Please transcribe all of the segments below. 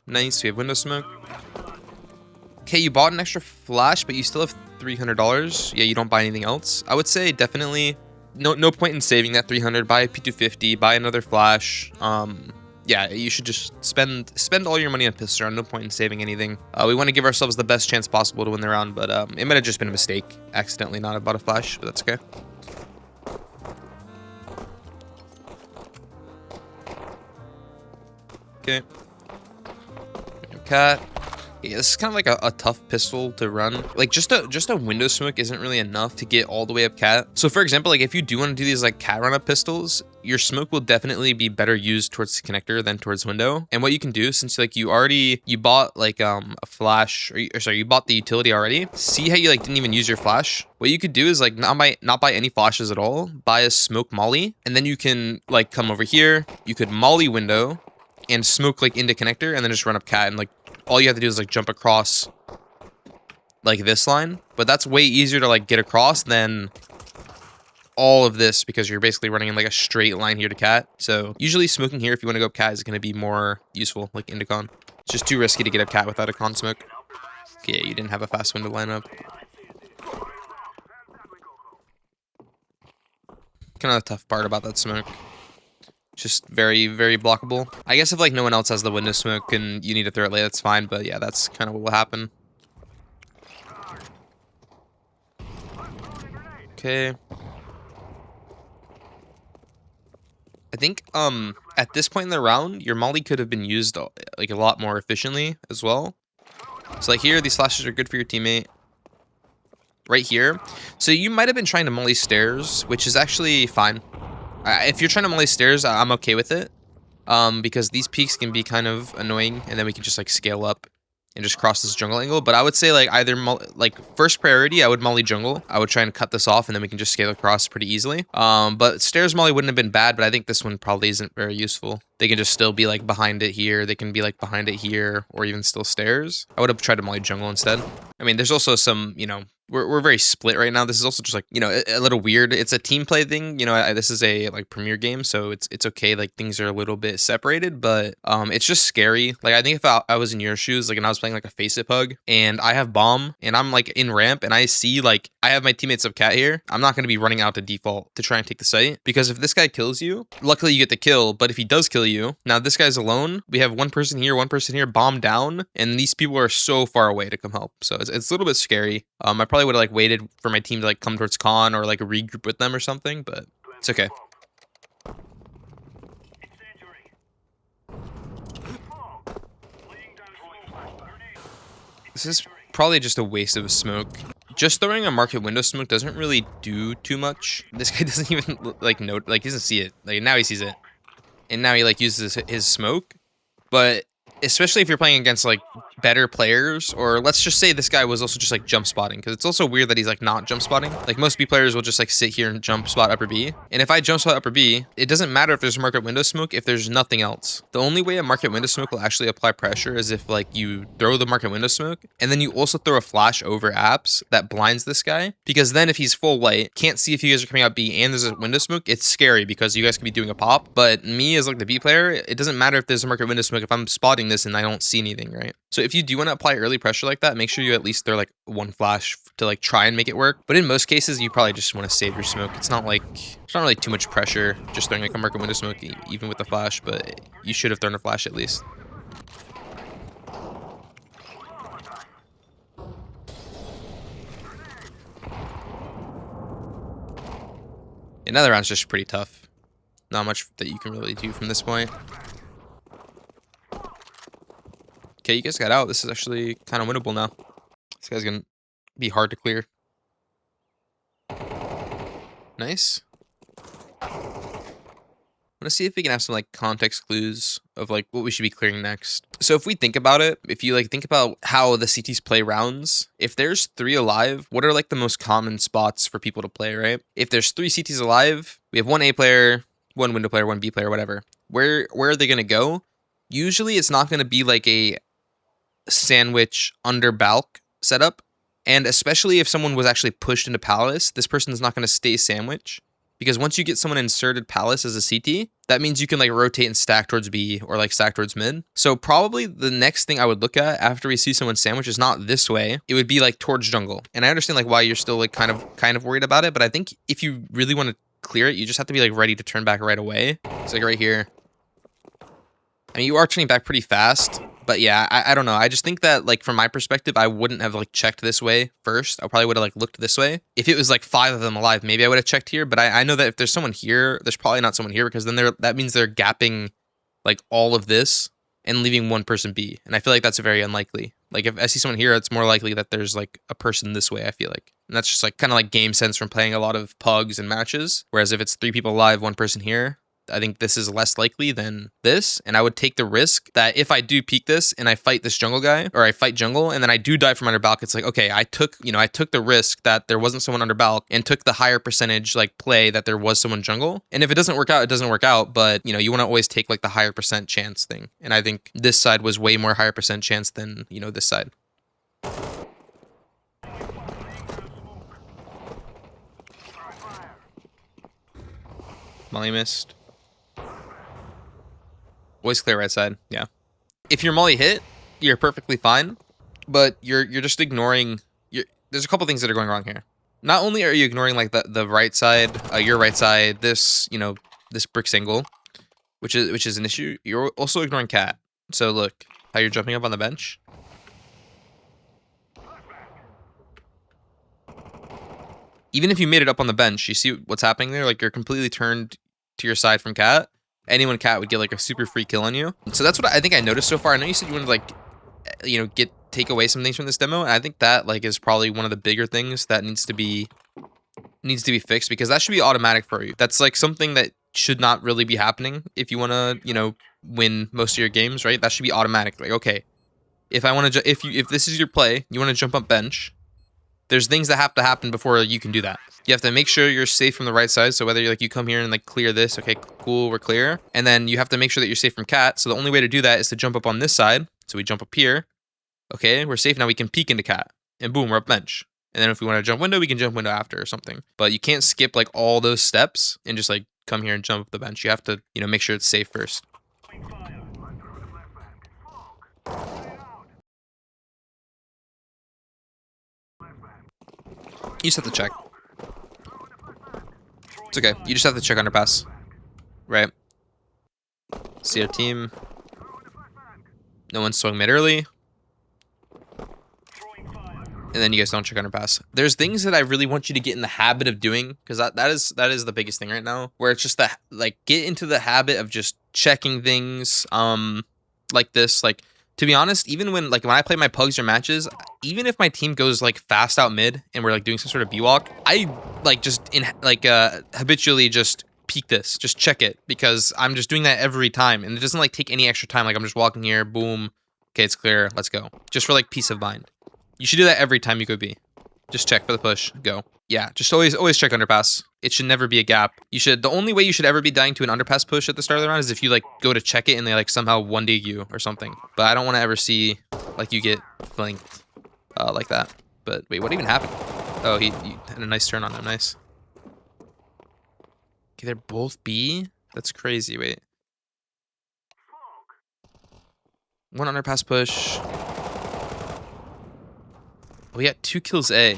Nice. We have window smoke. Okay, you bought an extra flash, but you still have $300. Yeah, you don't buy anything else. I would say definitely no point in saving that 300. Buy a P250, buy another flash. Yeah, you should just spend all your money on pistol round. No point in saving anything. We want to give ourselves the best chance possible to win the round, but it might have just been a mistake. Accidentally not have bought a flash, but that's okay. Okay. Cat. Yeah, this is kind of like a tough pistol to run. Like just a window smoke isn't really enough to get all the way up cat. So for example, like if you do want to do these like cat run up pistols, your smoke will definitely be better used towards the connector than towards window. And what you can do, since like you bought like a flash, or sorry, you bought the utility already. See how you like didn't even use your flash? What you could do is like not buy any flashes at all. Buy a smoke molly, and then you can like come over here. You could molly window and smoke like into connector, and then just run up cat, and like all you have to do is like jump across like this line. But that's way easier to like get across than all of this, because you're basically running in like a straight line here to cat. So usually smoking here if you want to go up cat is going to be more useful, like into con. It's just too risky to get up cat without a con smoke. Okay, you didn't have a fast window lineup. Kind of the tough part about that smoke. Just very, very blockable. I guess if like no one else has the window smoke and you need to throw it late, that's fine. But yeah, that's kind of what will happen. Okay. I think at this point in the round, your molly could have been used like a lot more efficiently as well. So like here, these flashes are good for your teammate. Right here. So you might have been trying to molly stairs, which is actually fine. If you're trying to molly stairs, I'm okay with it. Because these peaks can be kind of annoying, and then we can just like scale up and just cross this jungle angle. But I would say like either first priority, I would molly jungle. I would try and cut this off, and then we can just scale across pretty easily. But stairs molly wouldn't have been bad, but I think this one probably isn't very useful. They can just still be like behind it here. They can be like behind it here, or even still stairs. I would have tried to molly jungle instead. I mean, there's also some, you know, we're very split right now. This is also just like, you know, a little weird. It's a team play thing. You know, this is a like premier game, so it's okay. Like things are a little bit separated, but it's just scary. Like I think if I was in your shoes, like, and I was playing like a face it pug, and I have bomb, and I'm like in ramp, and I see like I have my teammates of cat here. I'm not gonna be running out to default to try and take the site, because if this guy kills you, luckily you get the kill. But if he does kill you, now this guy's alone. We have one person here, bomb down, and these people are so far away to come help. So it's a little bit scary. I probably would have like waited for my team to like come towards con, or like regroup with them or something, but it's okay. This is probably just a waste of smoke. Just throwing a market window smoke doesn't really do too much. This guy doesn't even like note, like he doesn't see it. Like now he sees it, and now he like uses his smoke. But especially if you're playing against like better players, or let's just say this guy was also just like jump spotting, because it's also weird that he's like not jump spotting. Like most B players will just like sit here and jump spot upper B, and if I jump spot upper B, it doesn't matter if there's a market window smoke if there's nothing else. The only way a market window smoke will actually apply pressure is if like you throw the market window smoke, and then you also throw a flash over apps that blinds this guy, because then if he's full white, can't see if you guys are coming out B and there's a window smoke, it's scary because you guys could be doing a pop. But me as like the B player, it doesn't matter if there's a market window smoke if I'm spotting this and I don't see anything, right? So if you do want to apply early pressure like that, make sure you at least throw like one flash to like try and make it work. But in most cases, you probably just want to save your smoke. It's not really too much pressure just throwing like a market window smoke even with the flash, but you should have thrown a flash at least. Another round's just pretty tough. Not much that you can really do from this point. Okay, you guys got out. This is actually kind of winnable now. This guy's gonna be hard to clear. Nice. I want to see if we can have some like context clues of like what we should be clearing next. So if we think about it, if you like think about how the CTs play rounds, if there's 3 alive, what are like the most common spots for people to play, right? If there's 3 CTs alive, we have 1 A player, 1 window player, 1 B player, whatever. Where are they gonna go? Usually it's not gonna be like a sandwich under balk setup, and especially if someone was actually pushed into palace, this person's not going to stay sandwich. Because once you get someone inserted Palace as a CT, that means you can like rotate and stack towards B or like stack towards mid. So probably the next thing I would look at after we see someone sandwich is not this way. It would be like towards jungle. And I understand like why you're still like kind of worried about it. But I think if you really want to clear it, you just have to be like ready to turn back right away. It's like right here. I mean, you are turning back pretty fast, but yeah, I don't know. I just think that, like, from my perspective, I wouldn't have, like, checked this way first. I probably would have, like, looked this way. If it was, like, 5 of them alive, maybe I would have checked here, but I know that if there's someone here, there's probably not someone here, because then that means they're gapping, like, all of this and leaving one person B, and I feel like that's very unlikely. Like, if I see someone here, it's more likely that there's, like, a person this way, I feel like. And that's just, like, kind of like game sense from playing a lot of pugs and matches, whereas if it's 3 people alive, 1 person here, I think this is less likely than this, and I would take the risk that if I do peek this and I fight this jungle guy, or I fight jungle, and then I do die from under balk, it's like, okay, I took the risk that there wasn't someone under balk, and took the higher percentage, like, play that there was someone jungle, and if it doesn't work out, it doesn't work out, but, you know, you want to always take, like, the higher percent chance thing, and I think this side was way more higher percent chance than, you know, this side. Molly missed. Always clear right side, yeah. If your molly hit, you're perfectly fine, but you're just ignoring. There's a couple things that are going wrong here. Not only are you ignoring like the right side, your right side, this this brick single, which is an issue. You're also ignoring cat. So look how you're jumping up on the bench. Even if you made it up on the bench, you see what's happening there. Like you're completely turned to your side from cat. Anyone cat would get like a super free kill on you. So that's what I think I noticed so far. I know you said you wanted to like, you know, take away some things from this demo. And I think that like is probably one of the bigger things that needs to be fixed, because that should be automatic for you. That's like something that should not really be happening if you want to, you know, win most of your games, right? That should be automatic. Like, okay, if I want to, if this is your play, you want to jump up bench, there's things that have to happen before you can do that. You have to make sure you're safe from the right side. So whether you're like you come here and like clear this, okay, cool, we're clear. And then you have to make sure that you're safe from cat. So the only way to do that is to jump up on this side. So we jump up here. Okay, we're safe now. We can peek into cat, and boom, we're up bench. And then if we want to jump window, we can jump window after or something. But you can't skip like all those steps and just like come here and jump up the bench. You have to, you know, make sure it's safe first. You just have to check. It's okay. You just have to check underpass. Right. See our team. No one swung mid early. And then you guys don't check underpass. There's things that I really want you to get in the habit of doing, because that is the biggest thing right now. Where it's just that, like, get into the habit of just checking things like this. Like, to be honest, even when I play my pugs or matches, even if my team goes like fast out mid and we're like doing some sort of B walk, I like just habitually just peek this, just check it, because I'm just doing that every time, and it doesn't like take any extra time. Like I'm just walking here, boom, okay, it's clear, let's go. Just for like peace of mind. You should do that every time you go B. Just check for the push, go. Yeah, just always check underpass. It should never be a gap. The only way you should ever be dying to an underpass push at the start of the round is if you like go to check it and they like somehow 1D you or something. But I don't want to ever see like you get flanked like that. But wait, what even happened? Oh, he had a nice turn on him, nice. Okay, they're both B? That's crazy, wait. One underpass push. We got 2 kills A.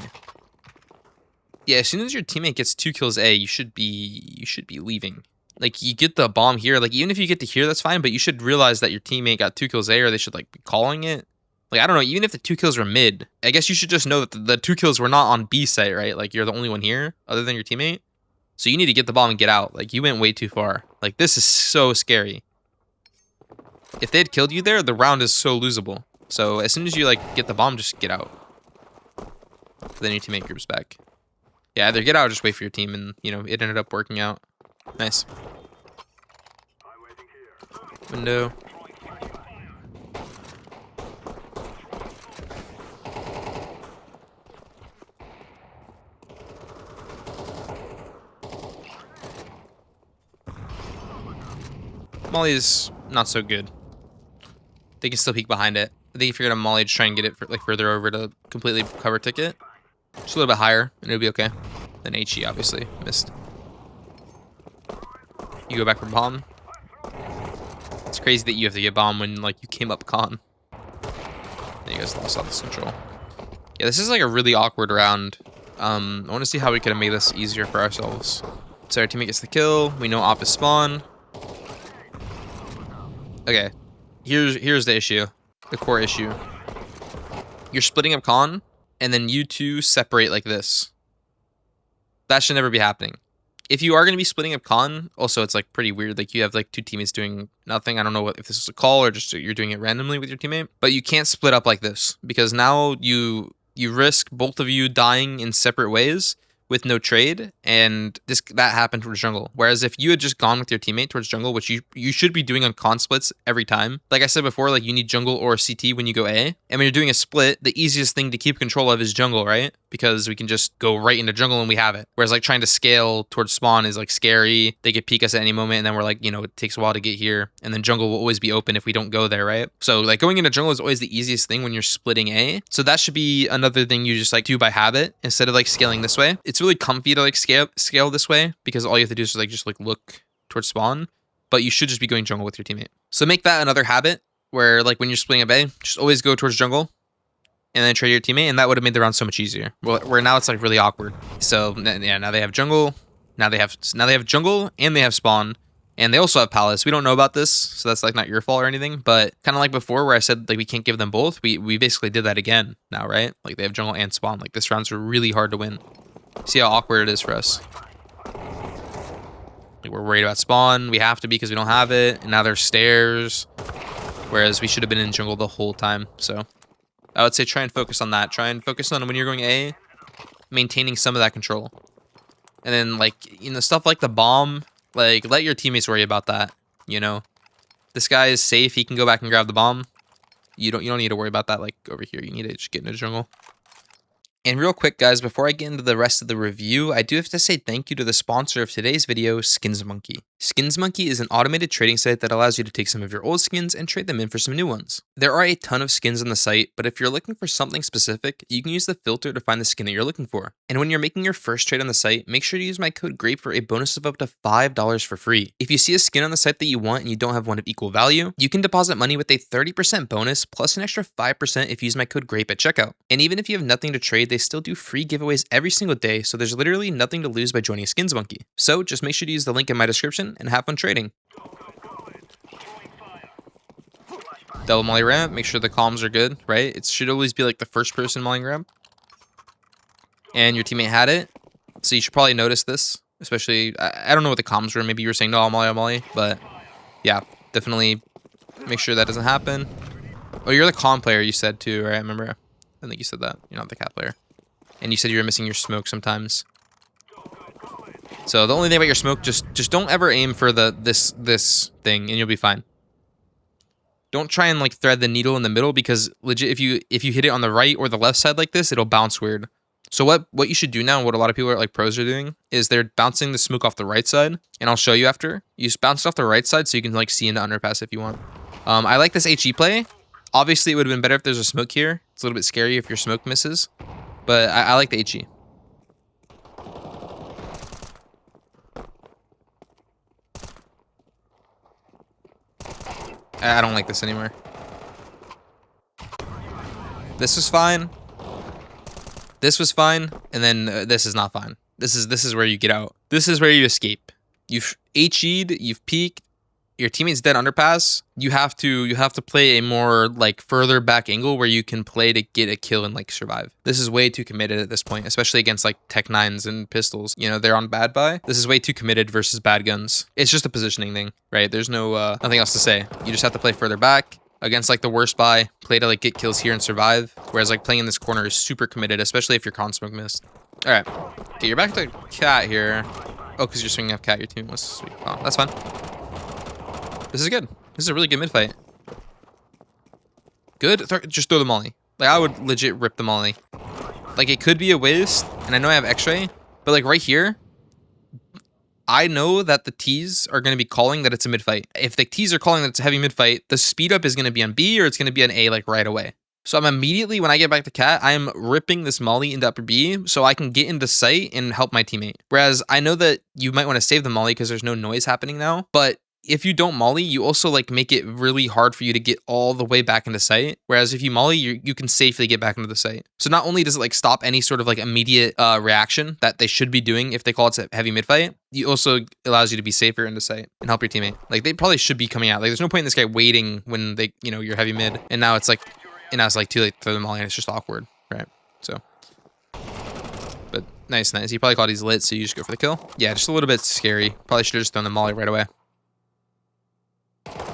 Yeah, as soon as your teammate gets 2 kills A, you should be leaving. Like, you get the bomb here. Like, even if you get to here, that's fine, but you should realize that your teammate got 2 kills A, or they should, like, be calling it. Like, I don't know, even if the 2 kills were mid, I guess you should just know that the 2 kills were not on B site, right? Like, you're the only one here, other than your teammate. So you need to get the bomb and get out. Like, you went way too far. Like, this is so scary. If they had killed you there, the round is so losable. So, as soon as you, like, get the bomb, just get out. Then your teammate groups back. Yeah, either get out or just wait for your team, and, you know, it ended up working out. Nice. Window. Molly is not so good. They can still peek behind it. I think if you're gonna Molly, just try and get it like further over to completely cover ticket. Just a little bit higher, and it'll be okay. Then HE obviously missed. You go back for bomb. It's crazy that you have to get bomb when like you came up con. And you guys lost all this control. Yeah, this is like a really awkward round. I want to see how we could have made this easier for ourselves. So our teammate gets the kill. We know op is spawn. Okay, here's the issue, the core issue. You're splitting up con, and then you two separate like this. That should never be happening. If you are going to be splitting up con, also it's like pretty weird. Like you have like two teammates doing nothing. I don't know if this is a call or just you're doing it randomly with your teammate. But you can't split up like this because now you risk both of you dying in separate ways with no trade, and that happened towards jungle. Whereas if you had just gone with your teammate towards jungle, which you should be doing on con splits every time. Like I said before, like you need jungle or CT when you go A. And when you're doing a split, the easiest thing to keep control of is jungle, right? Because we can just go right into jungle and we have it. Whereas like trying to scale towards spawn is like scary. They could peek us at any moment and then we're like, you know, it takes a while to get here. And then jungle will always be open if we don't go there, right? So like going into jungle is always the easiest thing when you're splitting A. So that should be another thing you just like do by habit instead of like scaling this way. It's really comfy to like scale this way because all you have to do is like just like look towards spawn, but you should just be going jungle with your teammate. So make that another habit where like when you're splitting up A, just always go towards jungle and then trade your teammate, and that would have made the round so much easier. Well, where now it's like really awkward. So yeah, now they have jungle, now they have jungle and they have spawn, and they also have palace. We don't know about this, so that's like not your fault or anything. But kind of like before, where I said like we can't give them both, we basically did that again now, right? Like they have jungle and spawn. Like this round's really hard to win. See how awkward it is for us. Like we're worried about spawn. We have to be because we don't have it, and now there's stairs. Whereas we should have been in jungle the whole time. So I would say try and focus on that. Try and focus on when you're going A, maintaining some of that control. And then like, you know, stuff like the bomb, like let your teammates worry about that, you know. This guy is safe. He can go back and grab the bomb. You don't need to worry about that like over here. You need to just get into the jungle. And real quick, guys, before I get into the rest of the review, I do have to say thank you to the sponsor of today's video, SkinsMonkey. SkinsMonkey is an automated trading site that allows you to take some of your old skins and trade them in for some new ones. There are a ton of skins on the site, but if you're looking for something specific, you can use the filter to find the skin that you're looking for. And when you're making your first trade on the site, make sure to use my code GRAPE for a bonus of up to $5 for free. If you see a skin on the site that you want and you don't have one of equal value, you can deposit money with a 30% bonus plus an extra 5% if you use my code GRAPE at checkout. And even if you have nothing to trade, they still do free giveaways every single day, so there's literally nothing to lose by joining SkinsMonkey. So just make sure to use the link in my description and have fun trading. Double molly ramp, make sure the comms are good, right? It should always be like the first person mollying ramp. And your teammate had it, so you should probably notice this, especially, I don't know what the comms were, maybe you were saying, no, I'll molly, but yeah, definitely make sure that doesn't happen. Oh, you're the comm player, you said too, right? I remember, I think you said that, you're not the cat player. And you said you were missing your smoke sometimes. So the only thing about your smoke, just don't ever aim for this thing and you'll be fine. Don't try and like thread the needle in the middle because legit if you hit it on the right or the left side like this, it'll bounce weird. So what you should do now, what a lot of people are like pros are doing, is they're bouncing the smoke off the right side, and I'll show you after. You just bounce it off the right side so you can like see into underpass if you want. I like this HE play. Obviously it would have been better if there's a smoke here. It's a little bit scary if your smoke misses. But I like the HE. I don't like this anymore. This was fine. This was fine. And then this is not fine. This is where you get out. This is where you escape. You've HE'd, you've peeked. Your teammate's dead underpass. You have to play a more like further back angle where you can play to get a kill and like survive. This is way too committed at this point, especially against like Tech 9s and pistols. You know, they're on bad buy. This is way too committed versus bad guns. It's just a positioning thing, right? There's no nothing else to say. You just have to play further back against like the worst buy, play to like get kills here and survive. Whereas like playing in this corner is super committed, especially if your con smoke missed. All right, okay, you're back to cat here. Oh, because you're swinging up cat, your team was sweet. Oh, that's fine. This is good. This is a really good mid fight. Good. Just throw the molly. Like I would legit rip the molly. Like it could be a waste, and I know I have X-ray, but like right here, I know that the T's are going to be calling that it's a mid fight. If the T's are calling that it's a heavy mid fight, the speed up is going to be on B or it's going to be on A like right away. So I'm immediately, when I get back to Cat, I am ripping this molly into upper B so I can get into sight and help my teammate. Whereas I know that you might want to save the molly because there's no noise happening now. But if you don't molly, you also like make it really hard for you to get all the way back into sight. Whereas if you molly, you can safely get back into the sight. So not only does it like stop any sort of like immediate reaction that they should be doing if they call it a heavy mid fight, you also allows you to be safer into sight and help your teammate. Like they probably should be coming out. Like there's no point in this guy waiting when they, you're heavy mid. And now it's like, too late to throw the molly and it's just awkward, right? So, but nice. He probably thought he's lit, so you just go for the kill. Yeah, just a little bit scary. Probably should have just thrown the molly right away.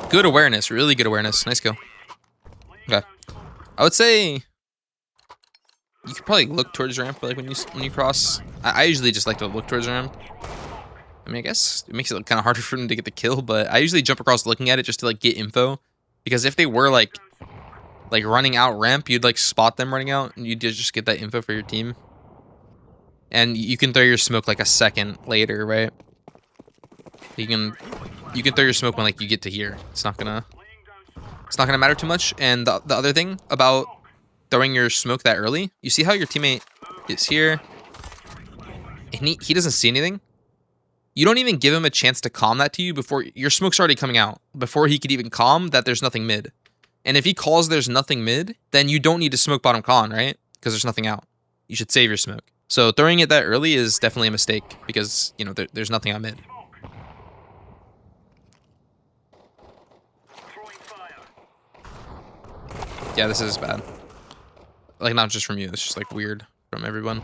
Good awareness, really good awareness. Nice kill. Okay, I would say you could probably look towards ramp, like when you cross. I usually just like to look towards ramp. I mean, I guess it makes it look kind of harder for them to get the kill, but I usually jump across looking at it just to like get info, because if they were like running out ramp, you'd like spot them running out and you'd just get that info for your team. And you can throw your smoke like a second later, right? You can throw your smoke when like you get to here. It's not gonna matter too much. And the other thing about throwing your smoke that early, you see how your teammate is here and he doesn't see anything. You don't even give him a chance to calm that to you before your smoke's already coming out, before he could even calm that there's nothing mid. And if he calls there's nothing mid, then you don't need to smoke bottom con, right? Because there's nothing out. You should save your smoke. So throwing it that early is definitely a mistake because, there's nothing on mid. Yeah, this is bad. Like, not just from you. It's just, like, weird from everyone.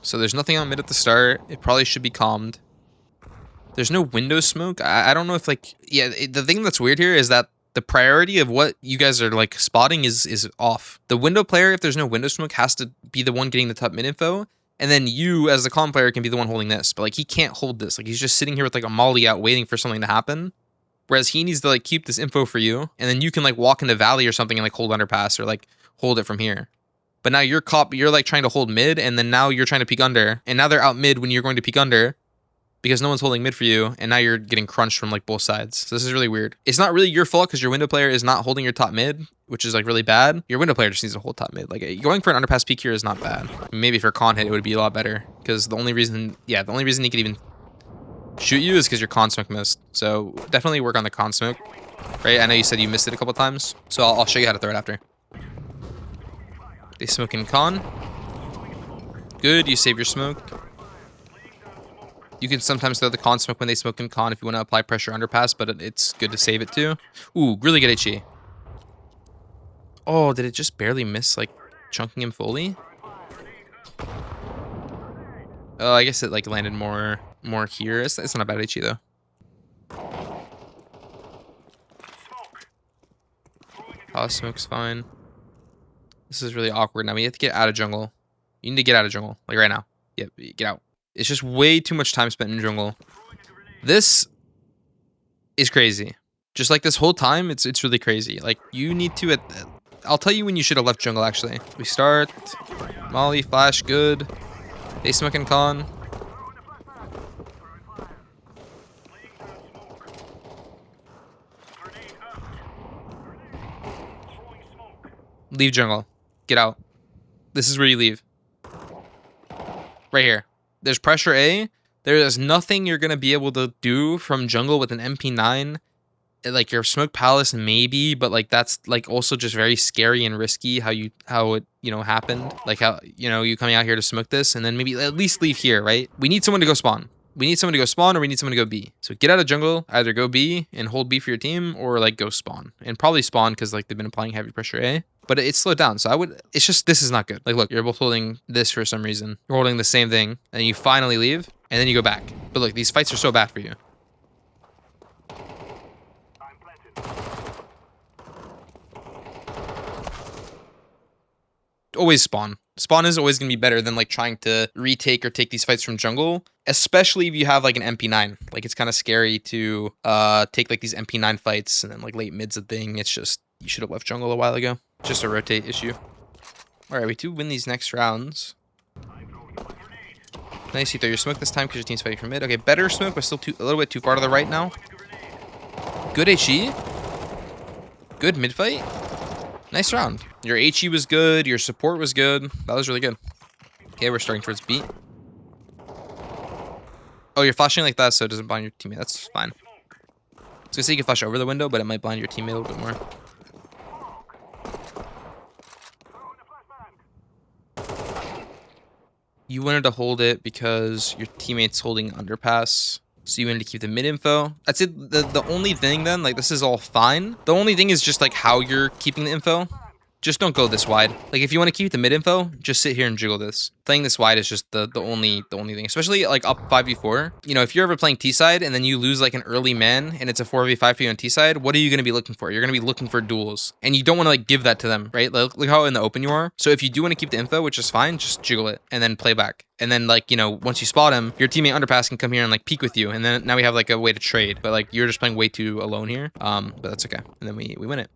So there's nothing on mid at the start. It probably should be calmed. There's no window smoke. I don't know if, like... Yeah, the thing that's weird here is that the priority of what you guys are like spotting is off. The window player, if there's no window smoke, has to be the one getting the top mid info, and then you as the calm player can be the one holding this. But like he can't hold this. Like he's just sitting here with like a molly out waiting for something to happen. Whereas he needs to like keep this info for you, and then you can like walk into valley or something and like hold underpass or like hold it from here. But now you're like trying to hold mid, and then now you're trying to peek under, and now they're out mid when you're going to peek under, because no one's holding mid for you, and now you're getting crunched from like both sides. So this is really weird. It's not really your fault because your window player is not holding your top mid, which is like really bad. Your window player just needs to hold top mid. Like going for an underpass peek here is not bad. Maybe for con hit it would be a lot better, because the only reason he could even shoot you is because your con smoke missed. So definitely work on the con smoke, right? I know you said you missed it a couple times, so I'll show you how to throw it after. They smoke in con. Good, you save your smoke. You can sometimes throw the con smoke when they smoke in con if you want to apply pressure underpass, but it's good to save it too. Ooh, really good HE. Oh, did it just barely miss, like, chunking him fully? Oh, I guess it, like, landed more here. It's not a bad HE, though. Oh, smoke's fine. This is really awkward. Now we have to get out of jungle. You need to get out of jungle, like, right now. Yep, get out. It's just way too much time spent in jungle. This is crazy. Just like this whole time, it's really crazy. Like you need to. I'll tell you when you should have left jungle. Actually, we start. Molly flash good. They smoke and con. Leave jungle. Get out. This is where you leave. Right here. There's pressure A. There is nothing you're going to be able to do from jungle with an MP9. Like your smoke palace maybe, but like that's like also just very scary and risky how it happened. Like how you coming out here to smoke this and then maybe at least leave here, right? We need someone to go spawn. We need someone to go spawn or we need someone to go B. So get out of jungle, either go B and hold B for your team or like go spawn. And probably spawn because like they've been applying heavy pressure A. But it's slowed down. So it's just, this is not good. Like look, you're both holding this for some reason. You're holding the same thing and you finally leave and then you go back. But look, these fights are so bad for you. Always spawn. Spawn is always going to be better than like trying to retake or take these fights from jungle, especially if you have like an MP9. Like it's kind of scary to take like these MP9 fights and then like late mid's a thing. It's just, you should have left jungle a while ago. Just a rotate issue. All right, we do win these next rounds. Nice, you throw your smoke this time because your team's fighting from mid. Okay, better smoke, but still a little bit too far to the right now. Good HE. Good mid fight. Nice round. Your HE was good. Your support was good. That was really good. Okay, we're starting towards B. Oh, you're flashing like that so it doesn't blind your teammate. That's fine. I was gonna say you can flash over the window, but it might blind your teammate a little bit more. You wanted to hold it because your teammate's holding Underpass. So you wanted to keep the mid info. I'd say the only thing then, like this is all fine. The only thing is just like how you're keeping the info. Just don't go this wide. Like if you want to keep the mid info, just sit here and jiggle this. Playing this wide is just the only thing. Especially like up 5v4. You know, if you're ever playing T side and then you lose like an early man and it's a 4v5 for you on T side, what are you going to be looking for? You're going to be looking for duels. And you don't want to like give that to them, right? Like, look how in the open you are. So if you do want to keep the info, which is fine, just jiggle it and then play back. And then like, you know, once you spot him, your teammate Underpass can come here and like peek with you. And then now we have like a way to trade. But like you're just playing way too alone here. But that's okay. And then we win it.